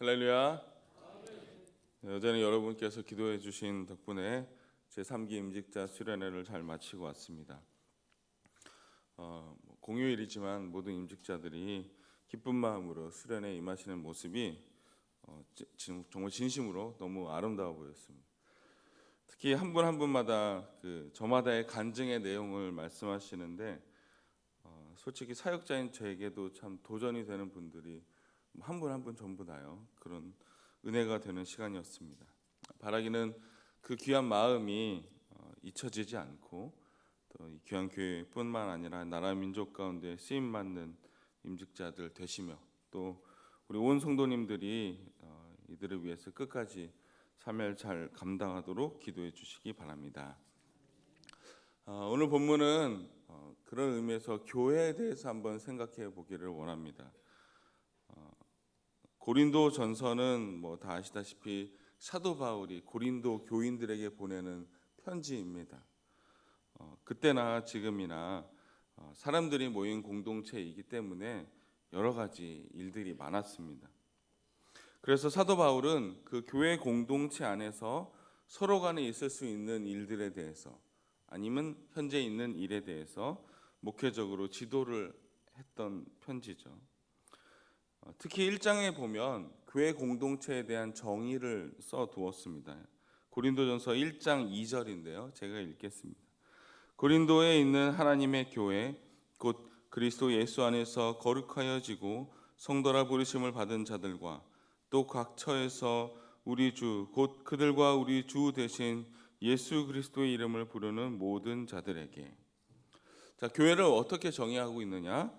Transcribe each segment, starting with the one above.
할렐루야. 여전히 여러분께서 기도해 주신 덕분에 제3기 임직자 수련회를 잘 마치고 왔습니다. 공휴일이지만 모든 임직자들이 기쁜 마음으로 수련회에 임하시는 모습이 정말 진심으로 너무 아름다워 보였습니다. 특히 한 분 한 분마다 저마다의 간증의 내용을 말씀하시는데 솔직히 사역자인 저에게도 참 도전이 되는 분들이 한 분 한 분 전부 다요. 그런 은혜가 되는 시간이었습니다. 바라기는 그 귀한 마음이 잊혀지지 않고 또 이 귀한 교회뿐만 아니라 나라 민족 가운데 쓰임 받는 임직자들 되시며 또 우리 온 성도님들이 이들을 위해서 끝까지 사명을 잘 감당하도록 기도해 주시기 바랍니다. 오늘 본문은 그런 의미에서 교회에 대해서 한번 생각해 보기를 원합니다. 고린도 전서는 다 아시다시피 사도 바울이 고린도 교인들에게 보내는 편지입니다. 그때나 지금이나 사람들이 모인 공동체이기 때문에 여러 가지 일들이 많았습니다. 그래서 사도 바울은 그 교회 공동체 안에서 서로 간에 있을 수 있는 일들에 대해서 아니면 현재 있는 일에 대해서 목회적으로 지도를 했던 편지죠. 특히 1장에 보면 교회 공동체에 대한 정의를 써두었습니다. 고린도전서 1장 2절인데요. 제가 읽겠습니다. 고린도에 있는 하나님의 교회 곧 그리스도 예수 안에서 거룩하여지고 성도라 부르심을 받은 자들과 또 각 처에서 우리 주 곧 그들과 우리 주 대신 예수 그리스도의 이름을 부르는 모든 자들에게. 자, 교회를 어떻게 정의하고 있느냐?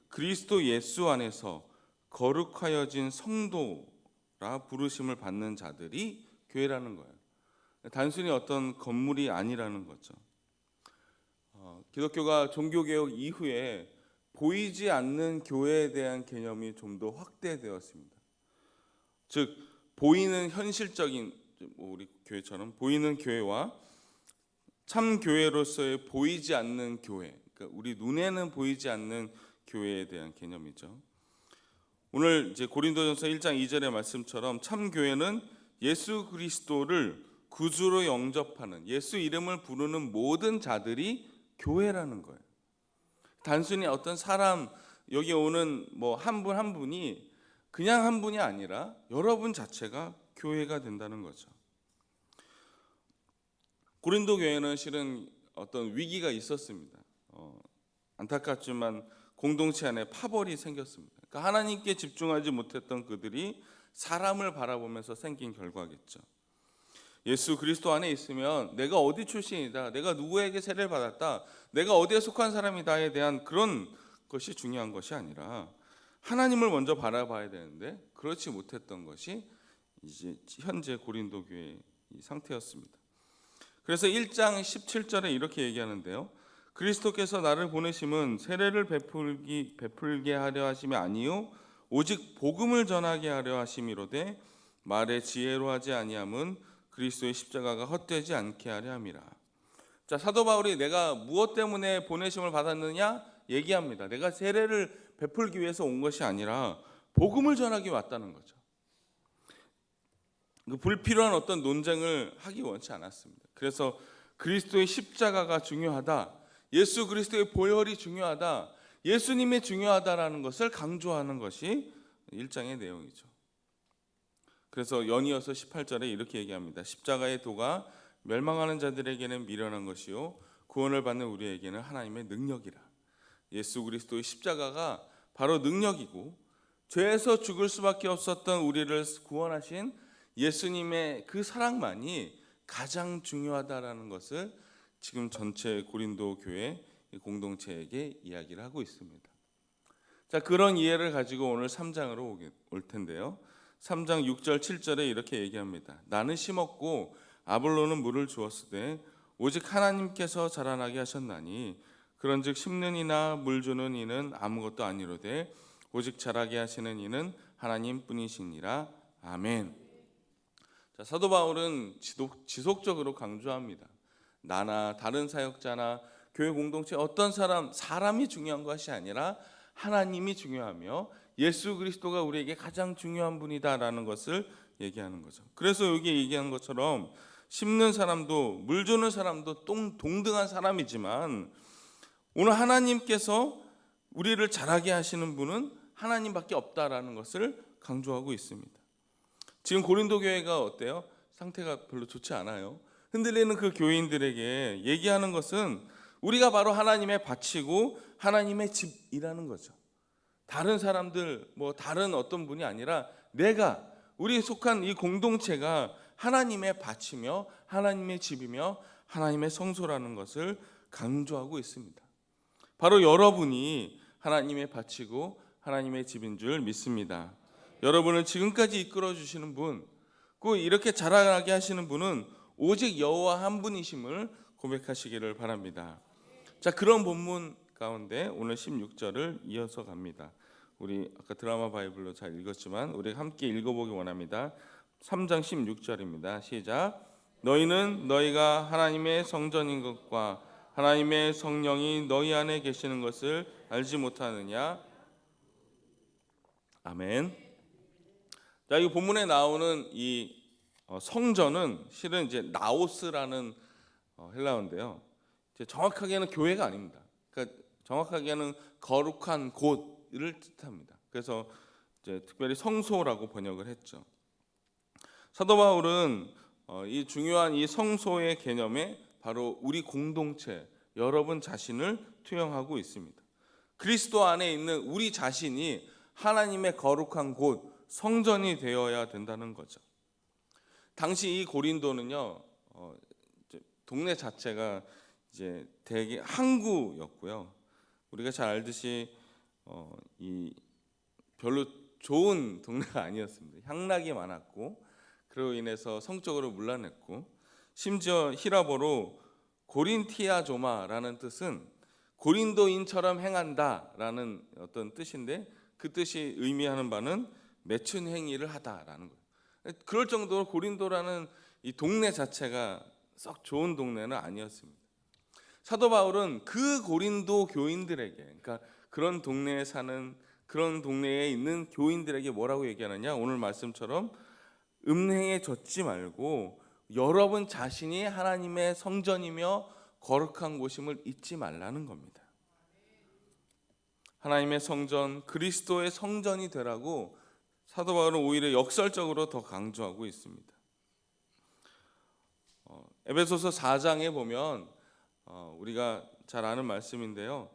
그리스도 예수 안에서 거룩하여진 성도라 부르심을 받는 자들이 교회라는 거예요. 단순히 어떤 건물이 아니라는 거죠. 기독교가 종교개혁 이후에 보이지 않는 교회에 대한 개념이 좀 더 확대되었습니다. 즉 보이는 현실적인 우리 교회처럼 보이는 교회와 참 교회로서의 보이지 않는 교회, 그러니까 우리 눈에는 보이지 않는 교회에 대한 개념이죠. 오늘 이제 고린도전서 1장 2절의 말씀처럼 참 교회는 예수 그리스도를 구주로 영접하는 예수 이름을 부르는 모든 자들이 교회라는 거예요. 단순히 어떤 사람 여기 오는 한 분 한 분이 그냥 한 분이 아니라 여러분 자체가 교회가 된다는 거죠. 고린도 교회는 실은 어떤 위기가 있었습니다. 안타깝지만 공동체 안에 파벌이 생겼습니다. 그러니까 하나님께 집중하지 못했던 그들이 사람을 바라보면서 생긴 결과겠죠. 예수 그리스도 안에 있으면 내가 어디 출신이다, 내가 누구에게 세례를 받았다, 내가 어디에 속한 사람이다에 대한 그런 것이 중요한 것이 아니라 하나님을 먼저 바라봐야 되는데 그렇지 못했던 것이 이제 현재 고린도 교회의 상태였습니다. 그래서 1장 17절에 이렇게 얘기하는데요. 그리스도께서 나를 보내심은 세례를 베풀게 하려 하심이 아니요 오직 복음을 전하게 하려 하심이로되 말의 지혜로 하지 아니함은 그리스도의 십자가가 헛되지 않게 하려 함이라. 자, 사도 바울이 내가 무엇 때문에 보내심을 받았느냐 얘기합니다. 내가 세례를 베풀기 위해서 온 것이 아니라 복음을 전하기 왔다는 거죠. 불필요한 어떤 논쟁을 하기 원치 않았습니다. 그래서 그리스도의 십자가가 중요하다, 예수 그리스도의 보혈이 중요하다, 예수님이 중요하다라는 것을 강조하는 것이 1장의 내용이죠. 그래서 연이어서 18절에 이렇게 얘기합니다. 십자가의 도가 멸망하는 자들에게는 미련한 것이요 구원을 받는 우리에게는 하나님의 능력이라. 예수 그리스도의 십자가가 바로 능력이고 죄에서 죽을 수밖에 없었던 우리를 구원하신 예수님의 그 사랑만이 가장 중요하다라는 것을 지금 전체 고린도 교회 공동체에게 이야기를 하고 있습니다. 자, 그런 이해를 가지고 오늘 3장으로 올 텐데요. 3장 6절 7절에 이렇게 얘기합니다. 나는 심었고 아볼로는 물을 주었으되 오직 하나님께서 자라나게 하셨나니 그런즉 심는 이나 물 주는 이는 아무것도 아니로되 오직 자라게 하시는 이는 하나님뿐이시니라. 아멘. 자, 사도 바울은 지속적으로 강조합니다. 나나 다른 사역자나 교회 공동체 어떤 사람이 중요한 것이 아니라 하나님이 중요하며 예수 그리스도가 우리에게 가장 중요한 분이다라는 것을 얘기하는 거죠. 그래서 여기 얘기한 것처럼 심는 사람도 물 주는 사람도 동등한 사람이지만 오늘 하나님께서 우리를 자라게 하시는 분은 하나님밖에 없다라는 것을 강조하고 있습니다. 지금 고린도 교회가 어때요? 상태가 별로 좋지 않아요. 흔들리는 그 교인들에게 얘기하는 것은 우리가 바로 하나님의 밭이고 하나님의 집이라는 거죠. 다른 사람들, 다른 어떤 분이 아니라 우리 속한 이 공동체가 하나님의 밭이며 하나님의 집이며 하나님의 성소라는 것을 강조하고 있습니다. 바로 여러분이 하나님의 밭이고 하나님의 집인 줄 믿습니다. 여러분을 지금까지 이끌어 주시는 분, 꼭 이렇게 자라나게 하시는 분은 오직 여호와 한 분이심을 고백하시기를 바랍니다. 자, 그런 본문 가운데 오늘 16절을 이어서 갑니다. 우리 아까 드라마 바이블로 잘 읽었지만 우리 함께 읽어보기 원합니다. 3장 16절입니다. 시작. 너희는 너희가 하나님의 성전인 것과 하나님의 성령이 너희 안에 계시는 것을 알지 못하느냐? 아멘. 자, 이 본문에 나오는 이 성전은 실은 이제 나오스라는 헬라어인데요. 정확하게는 교회가 아닙니다. 그러니까 정확하게는 거룩한 곳을 뜻합니다. 그래서 이제 특별히 성소라고 번역을 했죠. 사도 바울은 이 중요한 이 성소의 개념에 바로 우리 공동체, 여러분 자신을 투영하고 있습니다. 그리스도 안에 있는 우리 자신이 하나님의 거룩한 곳, 성전이 되어야 된다는 거죠. 당시 이 고린도는요, 동네 자체가 이제 되게 항구였고요. 우리가 잘 알듯이 이 별로 좋은 동네가 아니었습니다. 향락이 많았고, 그로 인해서 성적으로 문란했고, 심지어 히라보로 고린티아조마라는 뜻은 고린도인처럼 행한다라는 어떤 뜻인데, 그 뜻이 의미하는 바는 매춘 행위를 하다라는 거예요. 그럴 정도로 고린도라는 이 동네 자체가 썩 좋은 동네는 아니었습니다. 사도 바울은 그 고린도 교인들에게, 그러니까 그런 동네에 사는, 그런 동네에 있는 교인들에게 뭐라고 얘기하느냐? 오늘 말씀처럼 음행에 젖지 말고 여러분 자신이 하나님의 성전이며 거룩한 곳임을 잊지 말라는 겁니다. 하나님의 성전, 그리스도의 성전이 되라고 사도 바울은 오히려 역설적으로 더 강조하고 있습니다. 에베소서 4장에 보면 우리가 잘 아는 말씀인데요.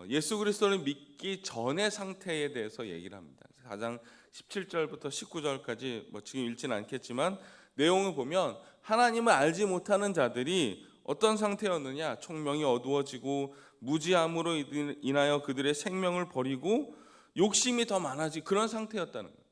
예수 그리스도를 믿기 전의 상태에 대해서 얘기를 합니다. 4장 17절부터 19절까지 지금 읽지는 않겠지만 내용을 보면 하나님을 알지 못하는 자들이 어떤 상태였느냐? 총명이 어두워지고 무지함으로 인하여 그들의 생명을 버리고 욕심이 더 많아지 그런 상태였다는 거예요.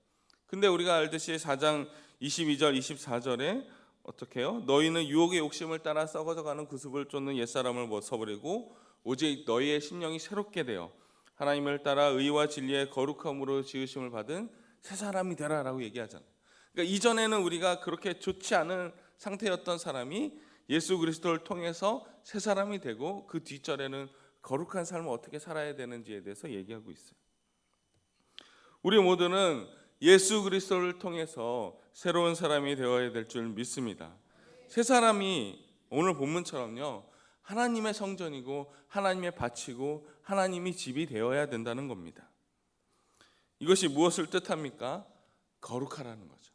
근데 우리가 알듯이 4장 22절 24절에 어떻게 해요? 너희는 유혹의 욕심을 따라 썩어져가는 구습을 쫓는 옛사람을 벗어버리고 오직 너희의 심령이 새롭게 되어 하나님을 따라 의와 진리의 거룩함으로 지으심을 받은 새 사람이 되라라고 얘기하잖아요. 그러니까 이전에는 우리가 그렇게 좋지 않은 상태였던 사람이 예수 그리스도를 통해서 새 사람이 되고 그 뒷절에는 거룩한 삶을 어떻게 살아야 되는지에 대해서 얘기하고 있어요. 우리 모두는 예수 그리스도를 통해서 새로운 사람이 되어야 될 줄 믿습니다. 새 사람이 오늘 본문처럼요, 하나님의 성전이고 하나님의 밭이고 하나님이 집이 되어야 된다는 겁니다. 이것이 무엇을 뜻합니까? 거룩하라는 거죠.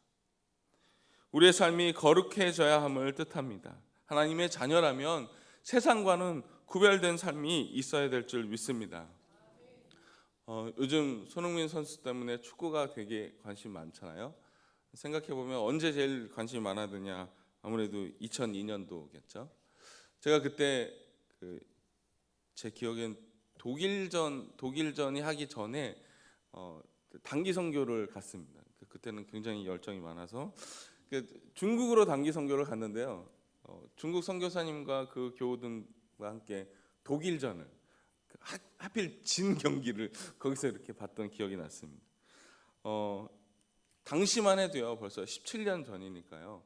우리의 삶이 거룩해져야 함을 뜻합니다. 하나님의 자녀라면 세상과는 구별된 삶이 있어야 될 줄 믿습니다. 요즘 손흥민 선수 때문에 축구가 되게 관심이 많잖아요. 생각해보면 언제 제일 관심이 많았느냐? 아무래도 2002년도겠죠. 제가 그때 제 기억엔 독일전이 하기 전에 단기 선교를 갔습니다. 그때는 굉장히 열정이 많아서 중국으로 단기 선교를 갔는데요. 중국 선교사님과 그 교우들과 함께 독일전을 하필 진 경기를 거기서 이렇게 봤던 기억이 났습니다. 당시만 해도요, 벌써 17년 전이니까요.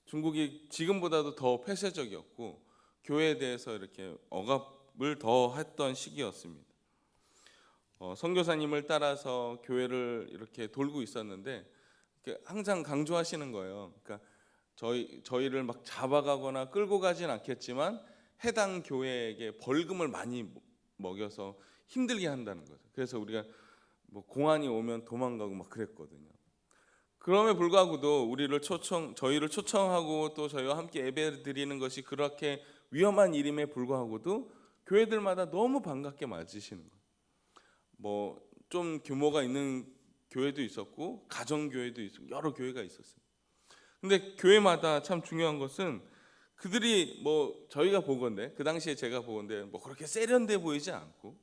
중국이 지금보다도 더 폐쇄적이었고 교회에 대해서 이렇게 억압을 더 했던 시기였습니다. 선교사님을 따라서 교회를 이렇게 돌고 있었는데 항상 강조하시는 거예요. 그러니까 저희를 막 잡아가거나 끌고 가진 않겠지만 해당 교회에게 벌금을 많이 먹여서 힘들게 한다는 거죠. 그래서 우리가 뭐 공안이 오면 도망가고 막 그랬거든요. 그럼에 불구하고도 저희를 초청하고 또 저희와 함께 예배 드리는 것이 그렇게 위험한 일임에 불구하고도 교회들마다 너무 반갑게 맞으시는 거예요. 뭐 좀 규모가 있는 교회도 있었고 가정 교회도 있었고 여러 교회가 있었어요. 근데 교회마다 참 중요한 것은 그들이 뭐 저희가 보건대 그 당시에 제가 보건대 뭐 그렇게 세련돼 보이지 않고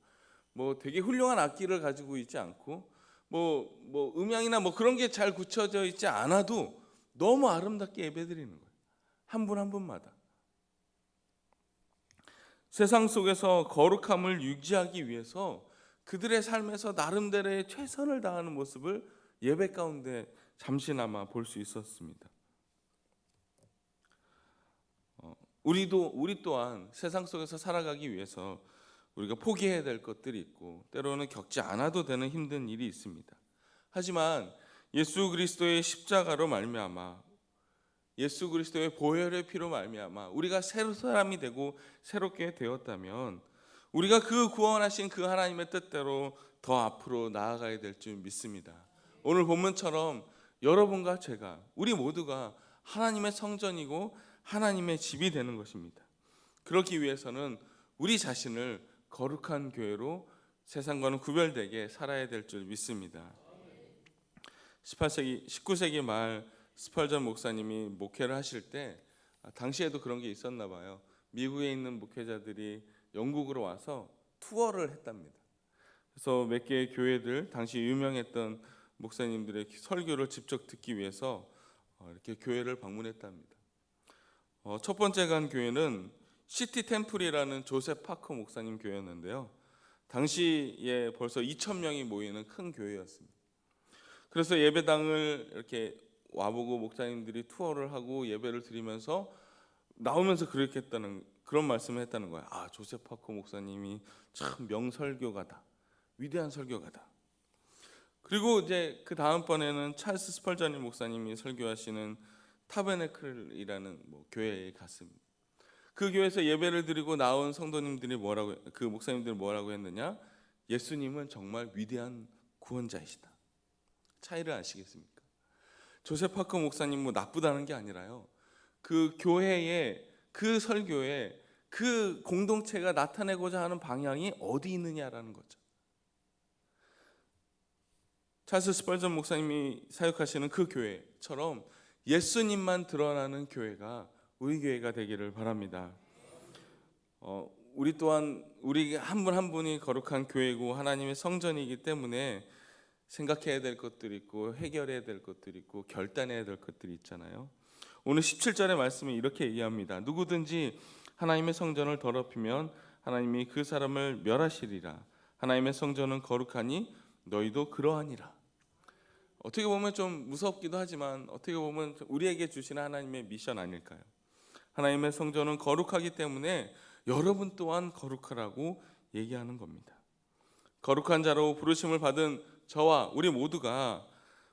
뭐 되게 훌륭한 악기를 가지고 있지 않고 뭐 음향이나 뭐 그런 게 잘 굳혀져 있지 않아도 너무 아름답게 예배드리는 거예요. 한 분 한 분마다. 세상 속에서 거룩함을 유지하기 위해서 그들의 삶에서 나름대로의 최선을 다하는 모습을 예배 가운데 잠시나마 볼 수 있었습니다. 우리 또한 세상 속에서 살아가기 위해서 우리가 포기해야 될 것들이 있고 때로는 겪지 않아도 되는 힘든 일이 있습니다. 하지만 예수 그리스도의 십자가로 말미암아 예수 그리스도의 보혈의 피로 말미암아 우리가 새로 사람이 되고 새롭게 되었다면 우리가 그 구원하신 그 하나님의 뜻대로 더 앞으로 나아가야 될 줄 믿습니다. 오늘 본문처럼 여러분과 제가 우리 모두가 하나님의 성전이고 하나님의 집이 되는 것입니다. 그렇기 위해서는 우리 자신을 거룩한 교회로 세상과는 구별되게 살아야 될 줄 믿습니다. 19세기 말 스펄전 목사님이 목회를 하실 때 당시에도 그런 게 있었나 봐요. 미국에 있는 목회자들이 영국으로 와서 투어를 했답니다. 그래서 몇 개의 교회들 당시 유명했던 목사님들의 설교를 직접 듣기 위해서 이렇게 교회를 방문했답니다. 첫 번째 간 교회는 시티 템플이라는 조셉 파커 목사님 교회였는데요. 당시에 벌써 2,000명이 모이는 큰 교회였습니다. 그래서 예배당을 이렇게 와보고 목사님들이 투어를 하고 예배를 드리면서 나오면서 그런 말씀을 했다는 거예요. 조셉 파커 목사님이 참 명설교가다, 위대한 설교가다. 그리고 이제 그 다음번에는 찰스 스펄전 목사님이 설교하시는 타베네클이라는 교회에 갔습니다. 그 교회에서 예배를 드리고 나온 성도님들이 그 목사님들이 뭐라고 했느냐? 예수님은 정말 위대한 구원자이시다. 차이를 아시겠습니까? 조셉 파커 목사님 나쁘다는 게 아니라요. 그 교회에 그 설교에 그 공동체가 나타내고자 하는 방향이 어디 있느냐라는 거죠. 찰스 스펄전 목사님이 사역하시는 그 교회처럼 예수님만 드러나는 교회가 우리 교회가 되기를 바랍니다. 우리 또한 우리 한 분 한 분이 거룩한 교회고 하나님의 성전이기 때문에 생각해야 될 것들이 있고 해결해야 될 것들이 있고 결단해야 될 것들이 있잖아요. 오늘 17절의 말씀이 이렇게 얘기합니다. 누구든지 하나님의 성전을 더럽히면 하나님이 그 사람을 멸하시리라. 하나님의 성전은 거룩하니 너희도 그러하니라. 어떻게 보면 좀 무섭기도 하지만 어떻게 보면 우리에게 주시는 하나님의 미션 아닐까요? 하나님의 성전은 거룩하기 때문에 여러분 또한 거룩하라고 얘기하는 겁니다. 거룩한 자로 부르심을 받은 저와 우리 모두가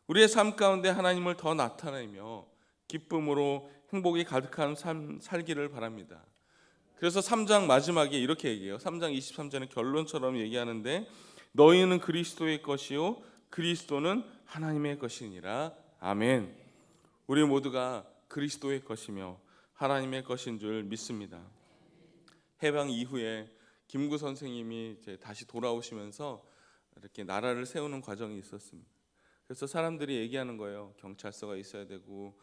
우리의 삶 가운데 하나님을 더 나타내며 기쁨으로 행복이 가득한 삶 살기를 바랍니다. 그래서 3장 마지막에 이렇게 얘기해요. 3장 23절의 결론처럼 얘기하는데 너희는 그리스도의 것이요 그리스도는 하나님의 것이니라. 아멘. 우리 모두가 그리스도의 것이며 하나님의 것인 줄 믿습니다. 해방 이후에 김구 선생님이 이제 다시 돌아오시면서 이렇게 나라를 세우는 과정이 있었습니다. 그래서 사람들이 얘기하는 거예요. 경찰서가 있어야 되고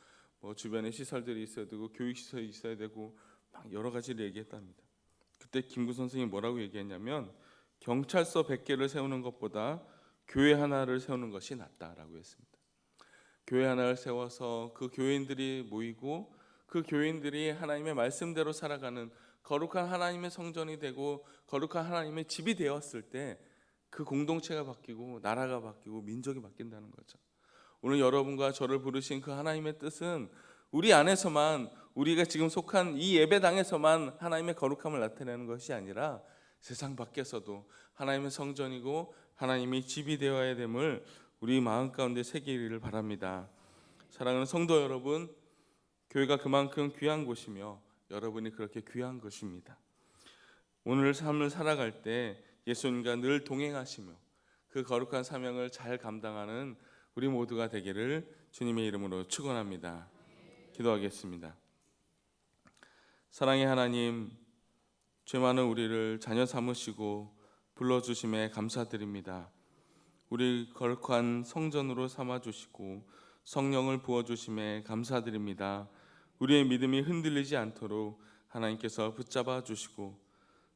주변에 시설들이 있어야 되고 교육시설이 있어야 되고 막 여러 가지를 얘기했답니다. 그때 김구 선생님이 뭐라고 얘기했냐면 경찰서 100개를 세우는 것보다 교회 하나를 세우는 것이 낫다라고 했습니다. 교회 하나를 세워서 그 교인들이 모이고 그 교인들이 하나님의 말씀대로 살아가는 거룩한 하나님의 성전이 되고 거룩한 하나님의 집이 되었을 때 그 공동체가 바뀌고 나라가 바뀌고 민족이 바뀐다는 거죠. 오늘 여러분과 저를 부르신 그 하나님의 뜻은 우리 안에서만 우리가 지금 속한 이 예배당에서만 하나님의 거룩함을 나타내는 것이 아니라 세상 밖에서도 하나님의 성전이고 하나님이 집이 되어야 됨을 우리 마음 가운데 새기기를 바랍니다. 사랑하는 성도 여러분, 교회가 그만큼 귀한 곳이며 여러분이 그렇게 귀한 것입니다. 오늘 삶을 살아갈 때 예수님과 늘 동행하시며 그 거룩한 사명을 잘 감당하는 우리 모두가 되기를 주님의 이름으로 축원합니다. 기도하겠습니다. 사랑의 하나님, 죄 많은 우리를 자녀 삼으시고 불러주심에 감사드립니다. 우리 거룩한 성전으로 삼아주시고 성령을 부어주심에 감사드립니다. 우리의 믿음이 흔들리지 않도록 하나님께서 붙잡아 주시고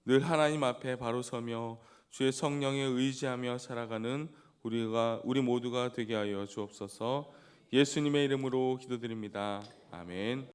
늘 하나님 앞에 바로 서며 주의 성령에 의지하며 살아가는 우리 모두가 되게 하여 주옵소서. 예수님의 이름으로 기도드립니다. 아멘.